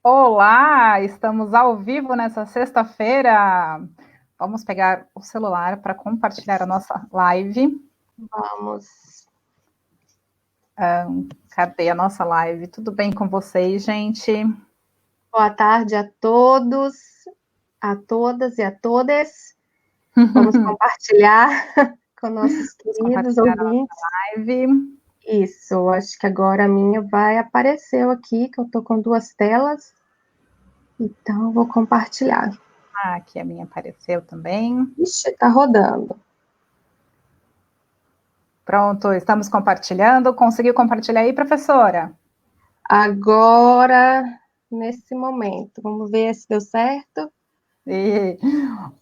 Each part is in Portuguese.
Olá, estamos ao vivo nessa sexta-feira. Vamos pegar o celular para compartilhar a nossa live. Vamos. Cadê a nossa live? Tudo bem com vocês, gente? Boa tarde a todos, a todas e a todas. Vamos compartilhar com nossos Vamos queridos compartilhar a ouvintes. nossa live. Isso, acho que agora a minha vai aparecer aqui, que eu estou com duas telas. Então, eu vou compartilhar. Aqui a minha apareceu também. Ixi, está rodando. Pronto, estamos compartilhando. Conseguiu compartilhar aí, professora? Agora, nesse momento, vamos ver se deu certo. E... Yes.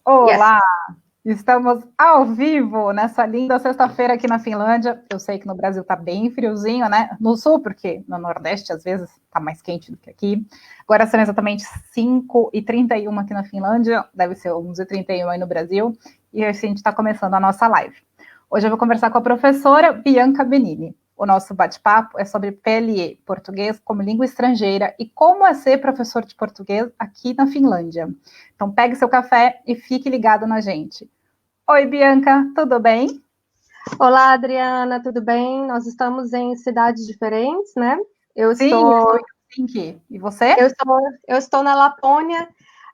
Olá! Estamos ao vivo nessa linda sexta-feira aqui na Finlândia. Eu sei que no Brasil tá bem friozinho, né? No sul, porque no Nordeste às vezes tá mais quente do que aqui. Agora são exatamente 5h31 aqui na Finlândia, deve ser 11h31 aí no Brasil. E a gente está começando a nossa live. Hoje eu vou conversar com a professora Bianca Benini. O nosso bate-papo é sobre PLE, português como língua estrangeira, e como é ser professor de português aqui na Finlândia. Então pegue seu café e fique ligado na gente. Oi, Bianca, tudo bem? Olá, Adriana, tudo bem? Nós estamos em cidades diferentes, né? Eu Sim, eu estou estou, em Helsinki. E você? eu estou, eu estou na Lapônia,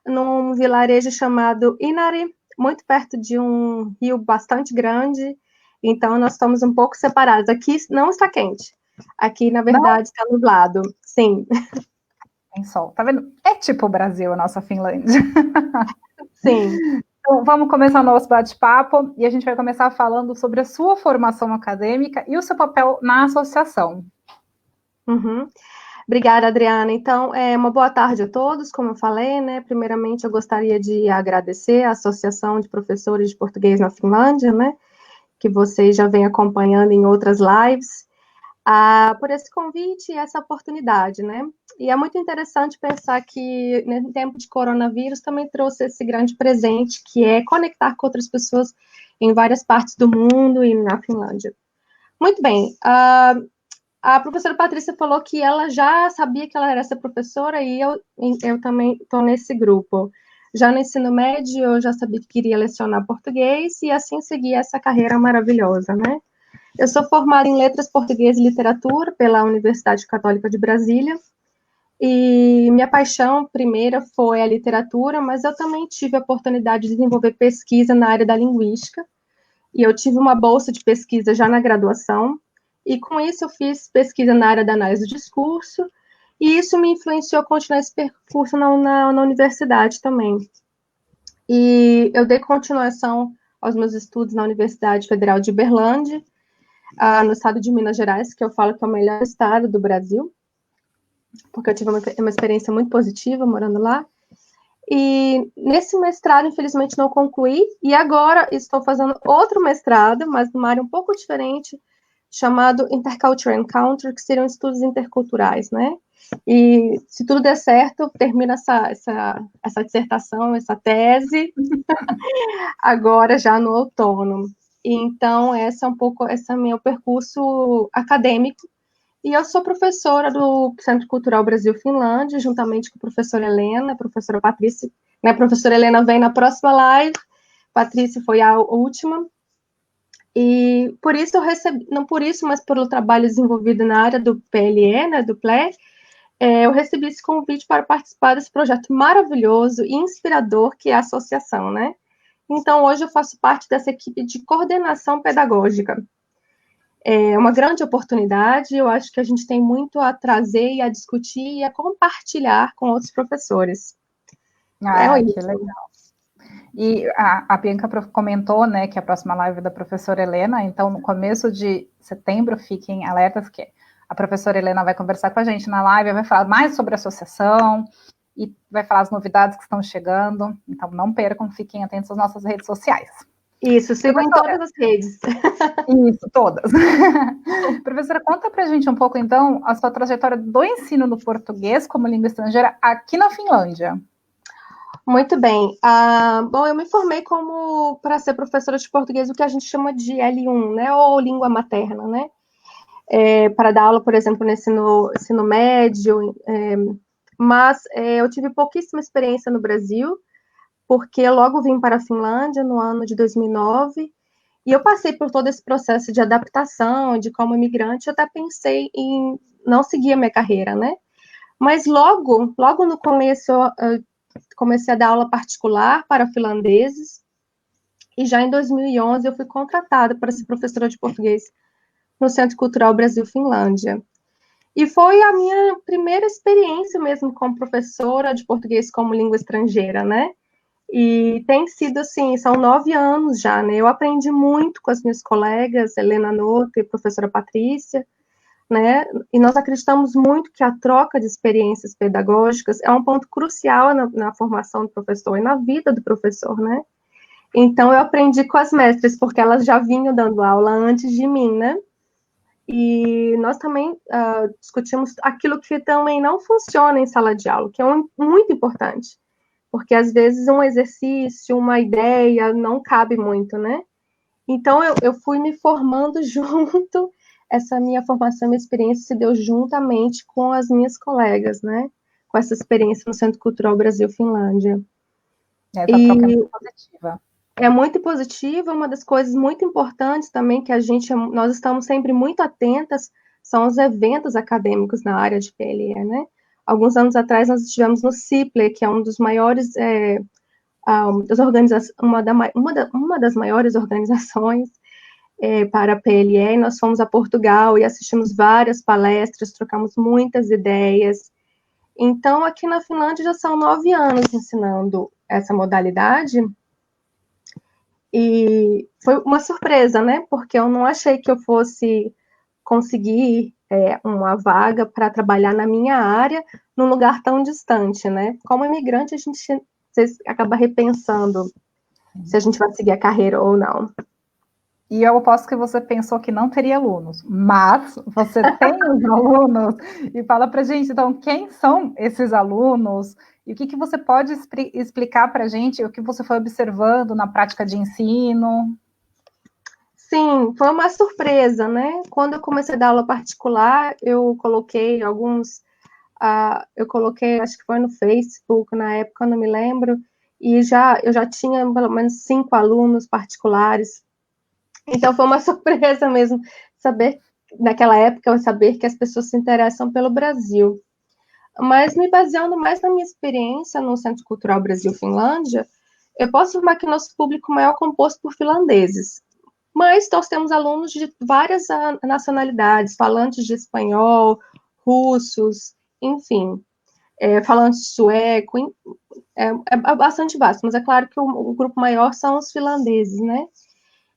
num vilarejo chamado Inari, muito perto de um rio bastante grande. Então, nós estamos um pouco separados. Aqui não está quente. Aqui, na Não verdade, está nublado. Sim, tem sol, tá vendo? É tipo o Brasil, a nossa Finlândia. sim. Então, vamos começar o nosso bate-papo e a gente vai começar falando sobre a sua formação acadêmica e o seu papel na associação. Uhum. Obrigada, Adriana. Então, uma boa tarde a todos, como eu falei, né? Primeiramente, eu gostaria de agradecer a Associação de Professores de Português na Finlândia, né? Que vocês já vêm acompanhando em outras lives, por esse convite e essa oportunidade, né? E é muito interessante pensar que, no tempo de coronavírus, também trouxe esse grande presente, que é conectar com outras pessoas em várias partes do mundo e na Finlândia. Muito bem, a professora Patrícia falou que ela já sabia que ela era essa professora e eu também estou nesse grupo. Já no ensino médio, eu já sabia que queria lecionar português e assim seguir essa carreira maravilhosa, né? Eu sou formada em Letras Português e Literatura pela Universidade Católica de Brasília e minha paixão primeira foi a literatura, mas eu também tive a oportunidade de desenvolver pesquisa na área da linguística e eu tive uma bolsa de pesquisa já na graduação e com isso eu fiz pesquisa na área da análise do discurso e isso me influenciou a continuar esse percurso na universidade também. E eu dei continuação aos meus estudos na Universidade Federal de Uberlândia, no estado de Minas Gerais, que eu falo que é o melhor estado do Brasil, porque eu tive uma experiência muito positiva morando lá. E nesse mestrado, infelizmente, não concluí, e agora estou fazendo outro mestrado, mas numa área um pouco diferente, chamado Intercultural Encounter, que seriam estudos interculturais, né? E se tudo der certo, termina essa dissertação, essa tese, agora já no outono. Então, esse é o meu percurso acadêmico. E eu sou professora do Centro Cultural Brasil-Finlândia, juntamente com a professora Helena, a professora Patrícia. Né, a professora Helena vem na próxima live, Patrícia foi a última. E por isso eu recebi, não por isso, mas pelo trabalho desenvolvido na área do PLE, né, do PLE, eu recebi esse convite para participar desse projeto maravilhoso e inspirador que é a associação, né? Então, hoje eu faço parte dessa equipe de coordenação pedagógica. É uma grande oportunidade, eu acho que a gente tem muito a trazer e a discutir e a compartilhar com outros professores. É Que isso. legal. E a Bianca comentou, né, que a próxima live é da professora Helena, então no começo de setembro, fiquem alertas que a professora Helena vai conversar com a gente na live, vai falar mais sobre a associação e vai falar as novidades que estão chegando, então não percam, fiquem atentos às nossas redes sociais. Isso, sigam em todas as redes. Isso, todas. Professora, conta pra gente um pouco, então, a sua trajetória do ensino do português como língua estrangeira aqui na Finlândia. Muito bem. Bom, eu me formei para ser professora de português, o que a gente chama de L1, né? Ou língua materna, né? Para dar aula, por exemplo, no ensino médio, mas eu tive pouquíssima experiência no Brasil, porque eu logo vim para a Finlândia no ano de 2009, e eu passei por todo esse processo de adaptação, de como imigrante, eu até pensei em não seguir a minha carreira, né? Mas logo no começo, eu comecei a dar aula particular para finlandeses, e já em 2011 eu fui contratada para ser professora de português no Centro Cultural Brasil-Finlândia. E foi a minha primeira experiência mesmo como professora de português como língua estrangeira, né? E tem sido assim, são 9 anos já, né? Eu aprendi muito com as minhas colegas, Helena Noto e a professora Patrícia, né? E nós acreditamos muito que a troca de experiências pedagógicas é um ponto crucial na formação do professor e na vida do professor, né? Então, eu aprendi com as mestres, porque elas já vinham dando aula antes de mim, né? E nós também discutimos aquilo que também não funciona em sala de aula, que é muito importante, porque às vezes um exercício, uma ideia não cabe muito, né? Então, eu fui me formando junto, essa minha formação, minha experiência se deu juntamente com as minhas colegas, né? Com essa experiência no Centro Cultural Brasil-Finlândia. Essa troca é muito positiva. É muito positiva, uma das coisas muito importantes também que nós estamos sempre muito atentas são os eventos acadêmicos na área de PLE, né? Alguns anos atrás nós estivemos no CIPLE, que é um dos maiores, uma das maiores organizações para a PLE, nós fomos a Portugal e assistimos várias palestras, trocamos muitas ideias. Então, aqui na Finlândia já são 9 anos ensinando essa modalidade, e foi uma surpresa, né? Porque eu não achei que eu fosse conseguir uma vaga para trabalhar na minha área num lugar tão distante, né? Como imigrante, a gente acaba repensando se a gente vai seguir a carreira ou não. E eu aposto que você pensou que não teria alunos, mas você tem os alunos, e fala para a gente, então, quem são esses alunos, e o que você pode explicar para a gente, o que você foi observando na prática de ensino? Sim, foi uma surpresa, né? Quando eu comecei a dar aula particular, eu coloquei acho que foi no Facebook, na época, eu não me lembro, e eu já tinha pelo menos 5 alunos particulares. Então foi uma surpresa mesmo saber, naquela época, eu saber que as pessoas se interessam pelo Brasil. Mas me baseando mais na minha experiência no Centro Cultural Brasil-Finlândia, eu posso afirmar que nosso público maior é composto por finlandeses. Mas nós temos alunos de várias nacionalidades, falantes de espanhol, russos, enfim, falantes de sueco, é bastante vasto, mas é claro que o grupo maior são os finlandeses, né?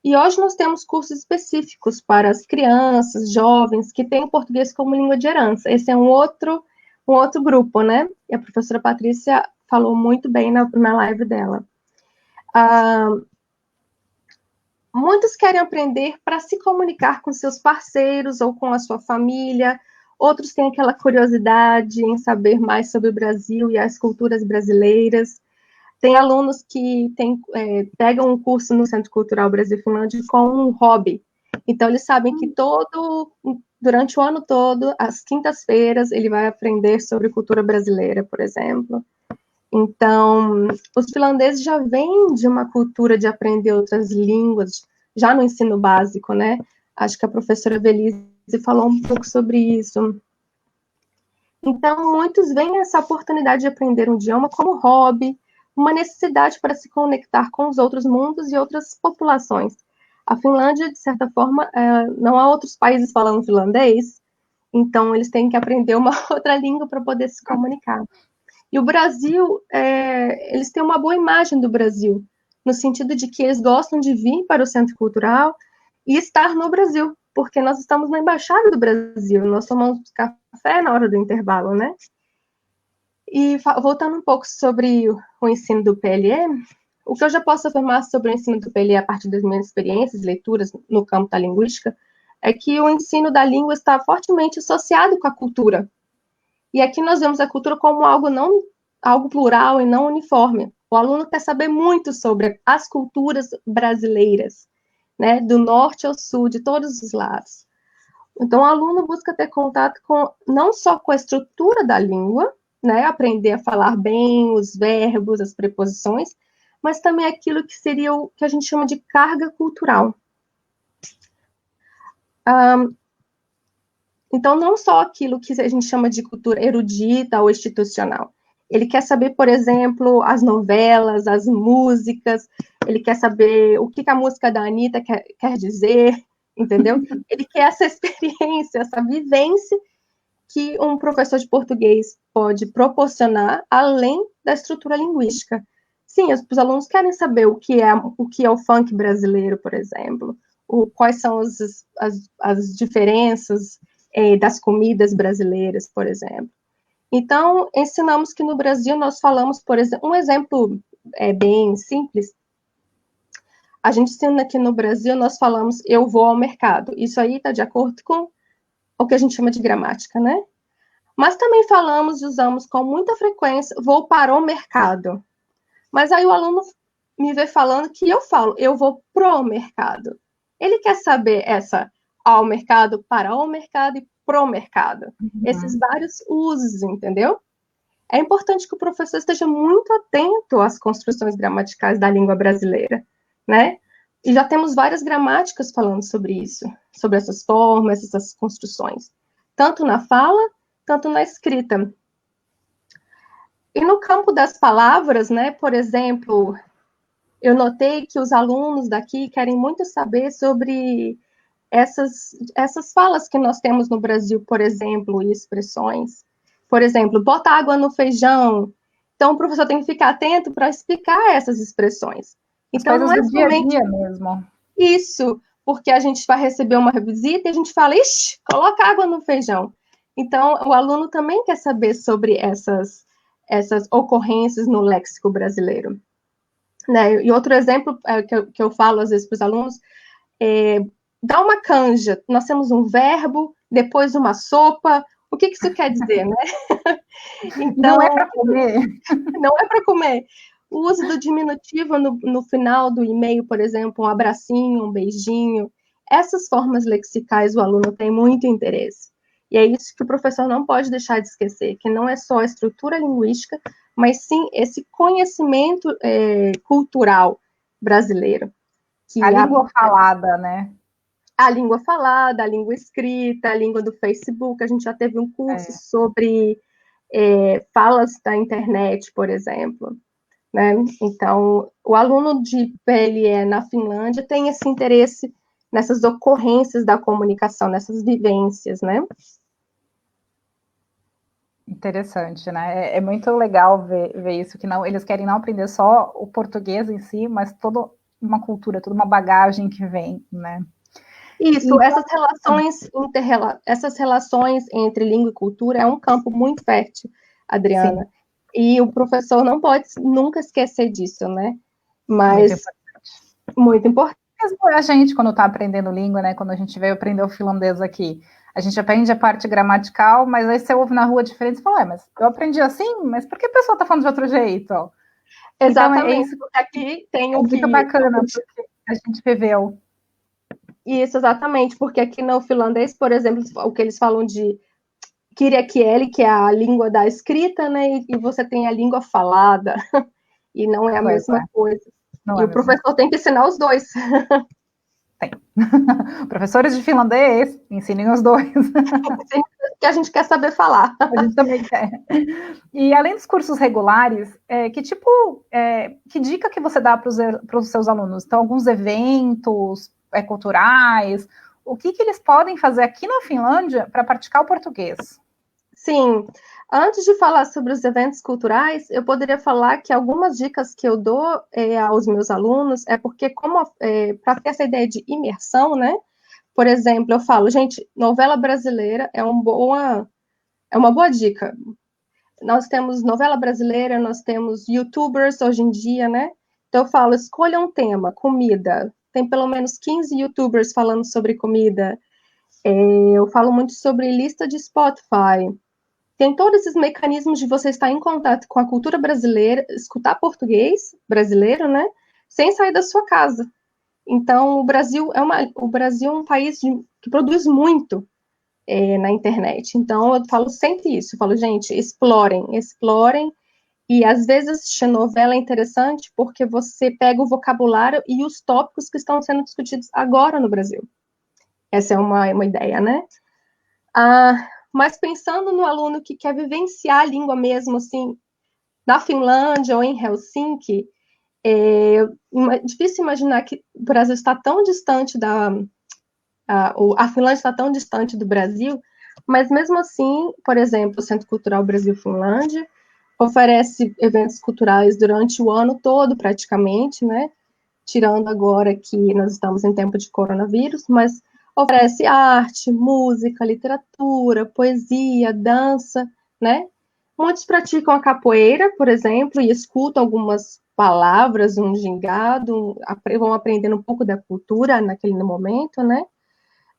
E hoje nós temos cursos específicos para as crianças, jovens, que têm o português como língua de herança. Esse é um outro grupo, né? E a professora Patrícia falou muito bem na live dela. Muitos querem aprender para se comunicar com seus parceiros ou com a sua família. Outros têm aquela curiosidade em saber mais sobre o Brasil e as culturas brasileiras. Tem alunos que pegam um curso no Centro Cultural Brasil-Finlândia como um hobby. Então, eles sabem que durante o ano todo, às quintas-feiras, ele vai aprender sobre cultura brasileira, por exemplo. Então, os finlandeses já vêm de uma cultura de aprender outras línguas, já no ensino básico, né? Acho que a professora Belize falou um pouco sobre isso. Então, muitos veem essa oportunidade de aprender um idioma como hobby, uma necessidade para se conectar com os outros mundos e outras populações. A Finlândia, de certa forma, não há outros países falando finlandês, então eles têm que aprender uma outra língua para poder se comunicar. E o Brasil, eles têm uma boa imagem do Brasil, no sentido de que eles gostam de vir para o Centro Cultural e estar no Brasil, porque nós estamos na Embaixada do Brasil, nós tomamos café na hora do intervalo, né? E voltando um pouco sobre o ensino do PLE, o que eu já posso afirmar sobre o ensino do PLE a partir das minhas experiências, leituras no campo da linguística, é que o ensino da língua está fortemente associado com a cultura. E aqui nós vemos a cultura como algo plural e não uniforme. O aluno quer saber muito sobre as culturas brasileiras, né, do norte ao sul, de todos os lados. Então, o aluno busca ter contato não só com a estrutura da língua, né, aprender a falar bem os verbos, as preposições, mas também aquilo que seria o que a gente chama de carga cultural. Então, não só aquilo que a gente chama de cultura erudita ou institucional. Ele quer saber, por exemplo, as novelas, as músicas, ele quer saber o que a música da Anitta quer dizer, entendeu? Ele quer essa experiência, essa vivência que um professor de português pode proporcionar, além da estrutura linguística. Sim, os alunos querem saber o que é o funk brasileiro, por exemplo, quais são as diferenças das comidas brasileiras, por exemplo. Então, ensinamos que no Brasil nós falamos, por exemplo, um exemplo bem simples, a gente ensina que no Brasil nós falamos eu vou ao mercado. Isso aí está de acordo com o que a gente chama de gramática, né? Mas também falamos e usamos com muita frequência vou para o mercado. Mas aí o aluno me vê falando que eu falo eu vou pro mercado. Ele quer saber essa ao mercado, para o mercado e pro mercado. Esses vários usos, entendeu? É importante que o professor esteja muito atento às construções gramaticais da língua brasileira, né? E já temos várias gramáticas falando sobre isso, sobre essas formas, essas construções, tanto na fala, tanto na escrita. E no campo das palavras, né, por exemplo, eu notei que os alunos daqui querem muito saber sobre essas falas que nós temos no Brasil, por exemplo, e expressões. Por exemplo, bota água no feijão. Então, o professor tem que ficar atento para explicar essas expressões. Então, não é somente dia mesmo. Isso, porque a gente vai receber uma visita e a gente fala, ixi, coloca água no feijão. Então, o aluno também quer saber sobre essas ocorrências no léxico brasileiro. Né? E outro exemplo que eu falo às vezes para os alunos dá uma canja. Nós temos um verbo, depois uma sopa. O que isso quer dizer, né? Então, não é para comer. Não é para comer. O uso do diminutivo no final do e-mail, por exemplo, um abracinho, um beijinho. Essas formas lexicais o aluno tem muito interesse. E é isso que o professor não pode deixar de esquecer, que não é só a estrutura linguística, mas sim esse conhecimento cultural brasileiro. Que a língua falada, né? A língua falada, a língua escrita, a língua do Facebook. A gente já teve um curso sobre falas da internet, por exemplo. Né? Então, o aluno de PLE na Finlândia tem esse interesse nessas ocorrências da comunicação, nessas vivências, né? Interessante, né? É muito legal ver isso, que não, eles querem não aprender só o português em si, mas toda uma cultura, toda uma bagagem que vem, né? Isso, então, essas relações entre língua e cultura é um campo muito fértil, Adriana. Sim. E o professor não pode nunca esquecer disso, né? Mas muito importante. Mesmo a gente, quando está aprendendo língua, né? Quando a gente veio aprender o finlandês aqui, a gente aprende a parte gramatical, mas aí você ouve na rua diferente e fala, mas eu aprendi assim, mas por que a pessoa está falando de outro jeito? Exatamente, então, é isso que aqui tem o que... muito bacana, porque a gente viveu. Isso, exatamente, porque aqui no finlandês, por exemplo, o que eles falam de kirjakieli, que é a língua da escrita, né, e você tem a língua falada, e não é a mesma coisa. E o professor tem que ensinar os dois. Tem. Professores de finlandês, ensinem os dois. Que a gente quer saber falar. A gente também quer. E além dos cursos regulares, que dica que você dá para os seus alunos? Então, alguns eventos culturais, o que eles podem fazer aqui na Finlândia para praticar o português? Sim, antes de falar sobre os eventos culturais, eu poderia falar que algumas dicas que eu dou aos meus alunos porque para ter essa ideia de imersão, né? Por exemplo, eu falo, gente, novela brasileira é uma boa dica. Nós temos novela brasileira, nós temos YouTubers hoje em dia, né? Então eu falo, escolha um tema, comida. Tem pelo menos 15 YouTubers falando sobre comida. Eu falo muito sobre lista de Spotify. Tem todos esses mecanismos de você estar em contato com a cultura brasileira, escutar português brasileiro, né? Sem sair da sua casa. Então, o Brasil é um país que produz muito. na internet. Então, eu falo sempre isso, eu falo, gente, explorem, e às vezes assistir novela é interessante porque você pega o vocabulário e os tópicos que estão sendo discutidos agora no Brasil. Essa é uma ideia, né? Mas pensando no aluno que quer vivenciar a língua mesmo, assim, na Finlândia ou em Helsinki, é difícil imaginar que o Brasil está tão distante a Finlândia está tão distante do Brasil, mas mesmo assim, por exemplo, o Centro Cultural Brasil-Finlândia oferece eventos culturais durante o ano todo, praticamente, né? Tirando agora que nós estamos em tempo de coronavírus, mas oferece arte, música, literatura, poesia, dança, né? Muitos praticam a capoeira, por exemplo, e escutam algumas palavras, um gingado, vão aprendendo um pouco da cultura naquele momento, né?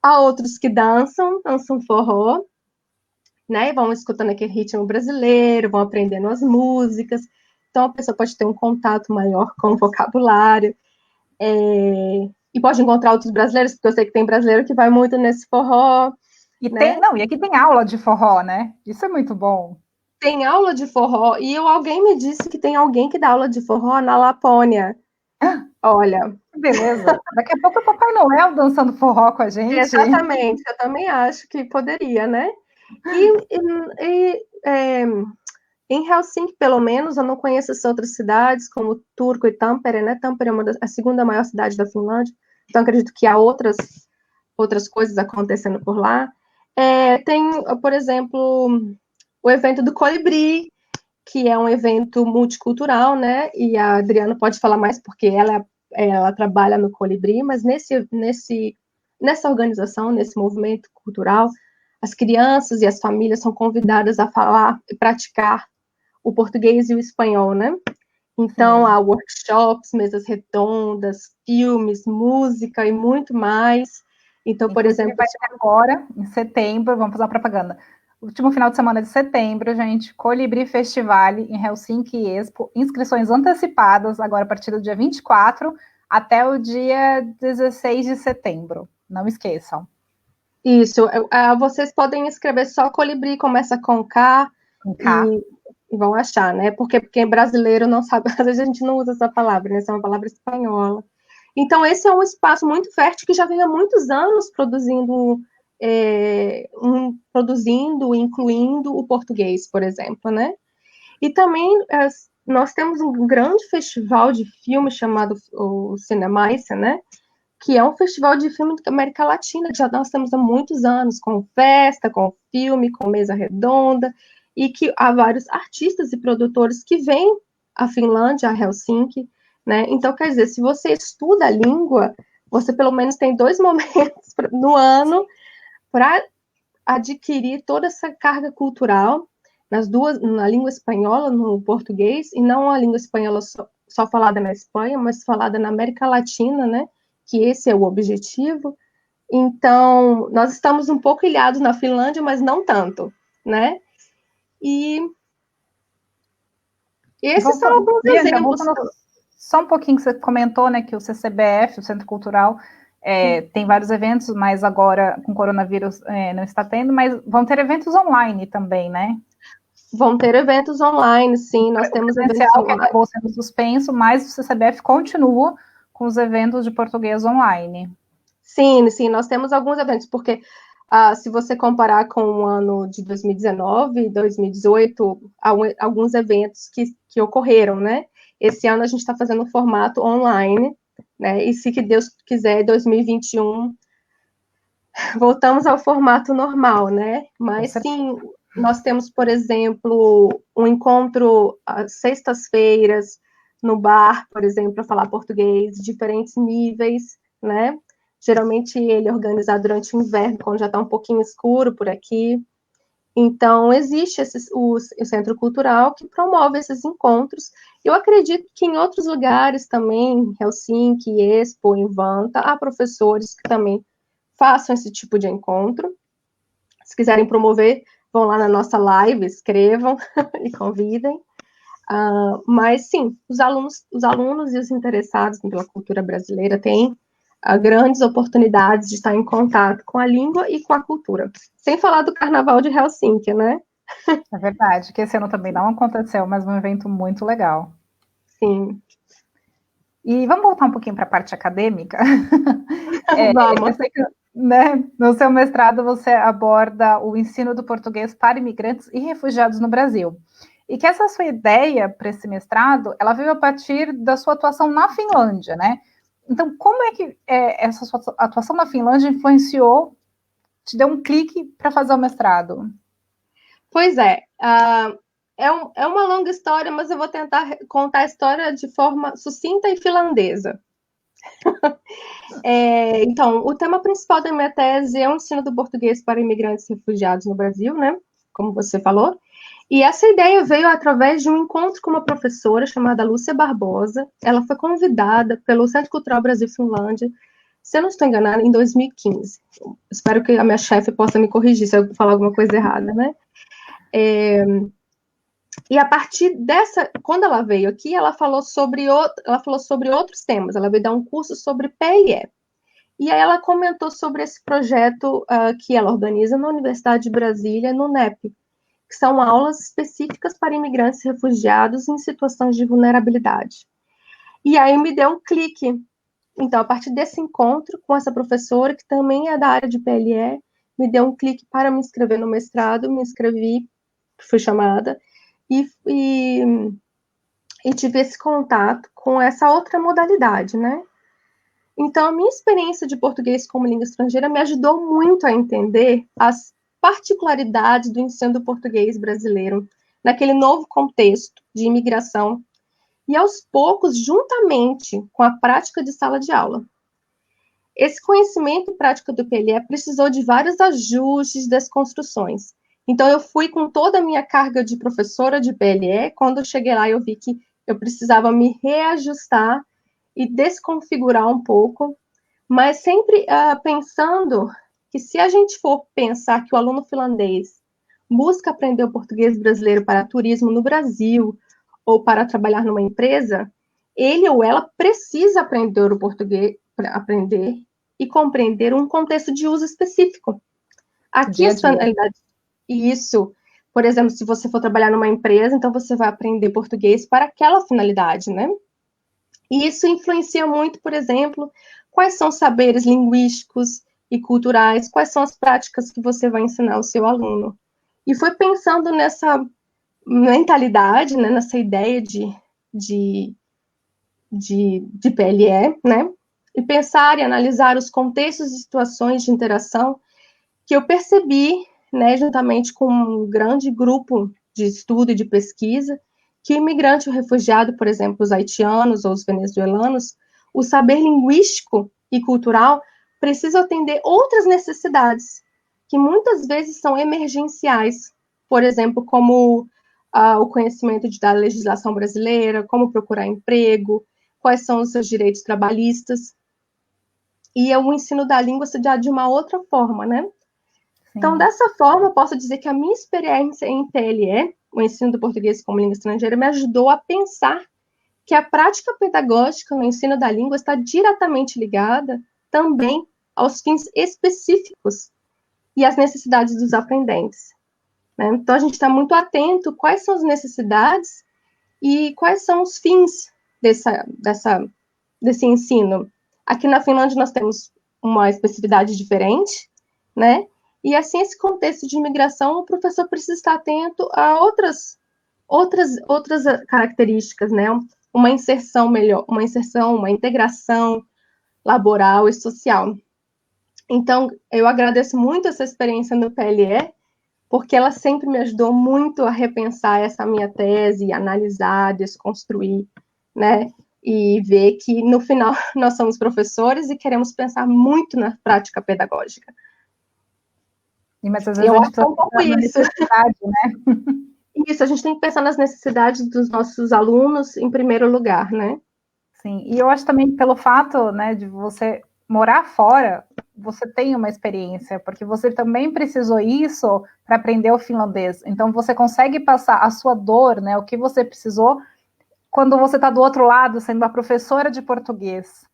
Há outros que dançam forró, né? E vão escutando aquele ritmo brasileiro, vão aprendendo as músicas. Então, a pessoa pode ter um contato maior com o vocabulário. E pode encontrar outros brasileiros, porque eu sei que tem brasileiro que vai muito nesse forró. E né? e aqui tem aula de forró, né? Isso é muito bom. Tem aula de forró, e alguém me disse que tem alguém que dá aula de forró na Lapônia. Olha. Beleza. Daqui a pouco o Papai Noel dançando forró com a gente. Exatamente, eu também acho que poderia, né? Em Helsinki, pelo menos, eu não conheço as outras cidades, como Turku e Tampere, né? Tampere é a segunda maior cidade da Finlândia, então acredito que há outras coisas acontecendo por lá. Tem, por exemplo, o evento do Colibri, que é um evento multicultural, né? E a Adriana pode falar mais porque ela trabalha no Colibri, mas nessa organização, nesse movimento cultural, as crianças e as famílias são convidadas a falar e praticar o português e o espanhol, né? Então, há workshops, mesas redondas, filmes, música e muito mais. Então, por exemplo... vai ter agora, em setembro, vamos fazer uma propaganda. Último final de semana de setembro, gente, Colibri Festival em Helsinki Expo, inscrições antecipadas, agora a partir do dia 24 até o dia 16 de setembro. Não esqueçam. Isso, vocês podem escrever só Colibri, começa com K, e vão achar, né? Porque brasileiro não sabe, às vezes a gente não usa essa palavra, né? Essa é uma palavra espanhola. Então, esse é um espaço muito fértil que já vem há muitos anos incluindo o português, por exemplo, né? E também nós temos um grande festival de filmes chamado o Cinemaiça, né? Que é um festival de filme da América Latina, que já nós temos há muitos anos, com festa, com filme, com mesa redonda, e que há vários artistas e produtores que vêm à Finlândia, a Helsinki, né? Então, quer dizer, se você estuda a língua, você pelo menos tem 2 momentos no ano para adquirir toda essa carga cultural na língua espanhola, no português, e não a língua espanhola só falada na Espanha, mas falada na América Latina, né? Que esse é o objetivo. Então, nós estamos um pouco ilhados na Finlândia, mas não tanto, né? E esses são alguns exemplos. Só um pouquinho que você comentou, né, que o CCBF, o Centro Cultural, tem vários eventos, mas agora com coronavírus não está tendo, mas vão ter eventos online também, né? Vão ter eventos online, sim, nós temos eventos online. Que acabou sendo suspenso, mas o CCBF continua com os eventos de português online. Sim, nós temos alguns eventos, porque se você comparar com o ano de 2019, 2018, há alguns eventos que ocorreram, né? Esse ano a gente está fazendo um formato online, né? E se que Deus quiser, 2021, voltamos ao formato normal, né? Mas sim, nós temos, por exemplo, um encontro às sextas-feiras no bar, por exemplo, para falar português, diferentes níveis, né? Geralmente ele é organizado durante o inverno, quando já está um pouquinho escuro por aqui. Então, existe o Centro Cultural que promove esses encontros. Eu acredito que em outros lugares também, em Helsinki, Expo, em Vanta, há professores que também façam esse tipo de encontro. Se quiserem promover, vão lá na nossa live, escrevam e convidem. Mas sim, os alunos e os interessados pela cultura brasileira têm grandes oportunidades de estar em contato com a língua e com a cultura. Sem falar do Carnaval de Helsinki, né? É verdade, que esse ano também não aconteceu, mas um evento muito legal. Sim. E vamos voltar um pouquinho para a parte acadêmica? Vamos. Eu sei que, né, no seu mestrado você aborda o ensino do português para imigrantes e refugiados no Brasil. E que essa sua ideia para esse mestrado, ela veio a partir da sua atuação na Finlândia, né? Então, como é que essa sua atuação na Finlândia influenciou, te deu um clique para fazer o mestrado? Pois é, é uma longa história, mas eu vou tentar contar a história de forma sucinta e finlandesa. Então, o tema principal da minha tese é o ensino do português para imigrantes e refugiados no Brasil, né? Como você falou. E essa ideia veio através de um encontro com uma professora chamada Lúcia Barbosa. Ela foi convidada pelo Centro Cultural Brasil-Finlândia, se eu não estou enganada, em 2015. Espero que a minha chefe possa me corrigir se eu falar alguma coisa errada, né? E a partir dessa, quando ela veio aqui, ela falou sobre outros temas. Ela veio dar um curso sobre PIE. E aí ela comentou sobre esse projeto que ela organiza na Universidade de Brasília, no NEP, que são aulas específicas para imigrantes e refugiados em situações de vulnerabilidade. E aí me deu um clique. Então, a partir desse encontro com essa professora, que também é da área de PLE, me deu um clique para me inscrever no mestrado, me inscrevi, fui chamada, e tive esse contato com essa outra modalidade, né? Então, a minha experiência de português como língua estrangeira me ajudou muito a entender as particularidades do ensino do português brasileiro naquele novo contexto de imigração e, aos poucos, juntamente com a prática de sala de aula. Esse conhecimento e prática do PLE precisou de vários ajustes, desconstruções. Então, eu fui com toda a minha carga de professora de PLE. Quando eu cheguei lá, eu vi que eu precisava me reajustar e desconfigurar um pouco, mas sempre pensando que se a gente for pensar que o aluno finlandês busca aprender o português brasileiro para turismo no Brasil ou para trabalhar numa empresa, ele ou ela precisa aprender o português, aprender e compreender um contexto de uso específico. Aqui as finalidades, isso, por exemplo, se você for trabalhar numa empresa, então você vai aprender português para aquela finalidade, né? E isso influencia muito, por exemplo, quais são os saberes linguísticos e culturais, quais são as práticas que você vai ensinar ao seu aluno. E foi pensando nessa mentalidade, né, nessa ideia de PLE, né, e pensar e analisar os contextos e situações de interação que eu percebi, né, juntamente com um grande grupo de estudo e de pesquisa, que o imigrante ou refugiado, por exemplo, os haitianos ou os venezuelanos, o saber linguístico e cultural precisa atender outras necessidades, que muitas vezes são emergenciais, por exemplo, como o conhecimento da legislação brasileira, como procurar emprego, quais são os seus direitos trabalhistas, e o ensino da língua se dá de uma outra forma, né? Sim. Então, dessa forma, eu posso dizer que a minha experiência em PLE, o ensino do português como língua estrangeira, me ajudou a pensar que a prática pedagógica no ensino da língua está diretamente ligada também aos fins específicos e às necessidades dos aprendentes. Né? Então, a gente está muito atento quais são as necessidades e quais são os fins desse ensino. Aqui na Finlândia nós temos uma especificidade diferente, né? E assim, esse contexto de imigração, o professor precisa estar atento a outras características, né? Uma inserção melhor, uma integração laboral e social. Então, eu agradeço muito essa experiência no PLE, porque ela sempre me ajudou muito a repensar essa minha tese, analisar, desconstruir, né? E ver que, no final, nós somos professores e queremos pensar muito na prática pedagógica. Mas às vezes eu acho que é um pouco isso. Né? Isso, a gente tem que pensar nas necessidades dos nossos alunos em primeiro lugar, né? Sim, e eu acho também pelo fato, né, de você morar fora, você tem uma experiência, porque você também precisou isso para aprender o finlandês. Então você consegue passar a sua dor, né, o que você precisou, quando você está do outro lado, sendo uma professora de português.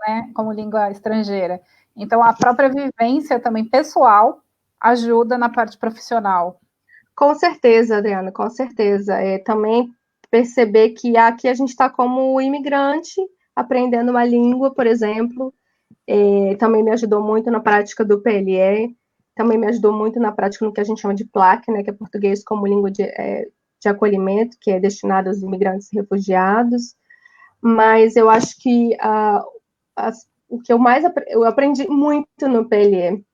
né, como língua estrangeira. Então, a própria vivência também pessoal ajuda na parte profissional. Com certeza, Adriana, com certeza. Também perceber que aqui a gente está como imigrante, aprendendo uma língua, por exemplo, também me ajudou muito na prática do PLE, também me ajudou muito na prática no que a gente chama de PLAC, né, que é português como língua de acolhimento, que é destinado aos imigrantes e refugiados. Mas eu acho que o que eu aprendi muito no PLE,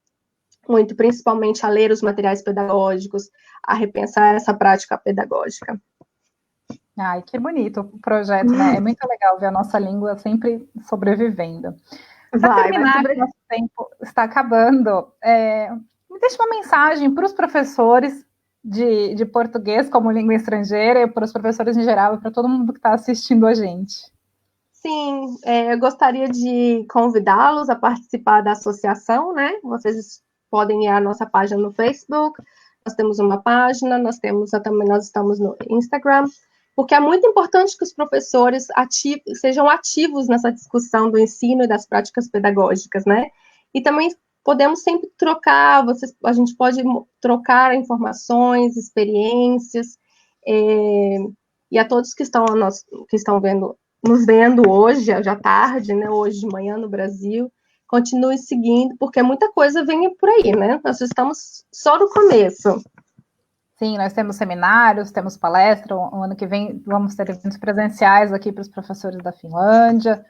muito, principalmente a ler os materiais pedagógicos, a repensar essa prática pedagógica. Ai, que bonito o projeto, né? É muito legal ver a nossa língua sempre sobrevivendo. Para terminar, que nosso tempo está acabando, me deixa uma mensagem para os professores de português como língua estrangeira e para os professores em geral e para todo mundo que está assistindo a gente. Sim, eu gostaria de convidá-los a participar da associação, né? Vocês podem ir à nossa página no Facebook, nós temos uma página, nós estamos no Instagram, porque é muito importante que os professores sejam ativos nessa discussão do ensino e das práticas pedagógicas, né? E também podemos sempre trocar, a gente pode trocar informações, experiências, e a todos que estão nos vendo hoje, já tarde, né? Hoje de manhã no Brasil, continue seguindo, porque muita coisa vem por aí, né? Nós estamos só no começo. Sim, nós temos seminários, temos palestra, o ano que vem vamos ter eventos presenciais aqui para os professores da Finlândia,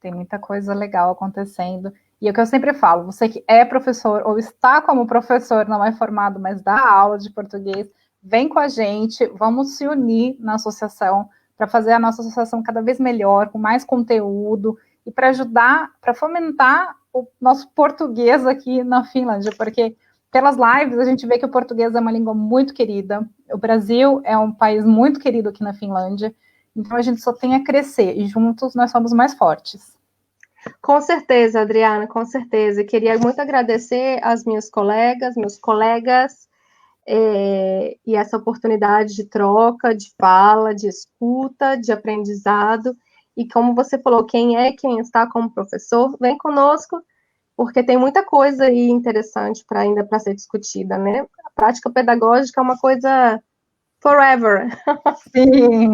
tem muita coisa legal acontecendo. E é o que eu sempre falo, você que é professor ou está como professor, não é formado, mas dá aula de português, vem com a gente, vamos se unir na associação para fazer a nossa associação cada vez melhor, com mais conteúdo, e para ajudar, para fomentar o nosso português aqui na Finlândia, porque pelas lives a gente vê que o português é uma língua muito querida, o Brasil é um país muito querido aqui na Finlândia, então a gente só tem a crescer, e juntos nós somos mais fortes. Com certeza, Adriana, com certeza. Queria muito agradecer às minhas colegas, meus colegas, e essa oportunidade de troca, de fala, de escuta, de aprendizado. E como você falou, quem está como professor, vem conosco, porque tem muita coisa aí interessante ainda para ser discutida, né? A prática pedagógica é uma coisa forever. Sim,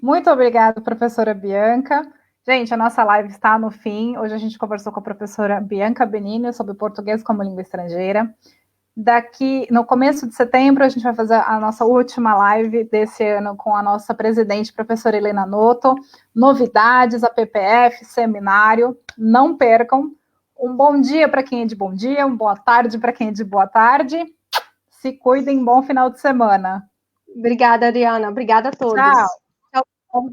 muito obrigada, professora Bianca. Gente, a nossa live está no fim. Hoje a gente conversou com a professora Bianca Benini sobre português como língua estrangeira. No começo de setembro, a gente vai fazer a nossa última live desse ano com a nossa presidente, professora Helena Noto. Novidades, a PPF, seminário, não percam. Um bom dia para quem é de bom dia, uma boa tarde para quem é de boa tarde. Se cuidem, bom final de semana. Obrigada, Adriana. Obrigada a todos. Tchau. Tchau.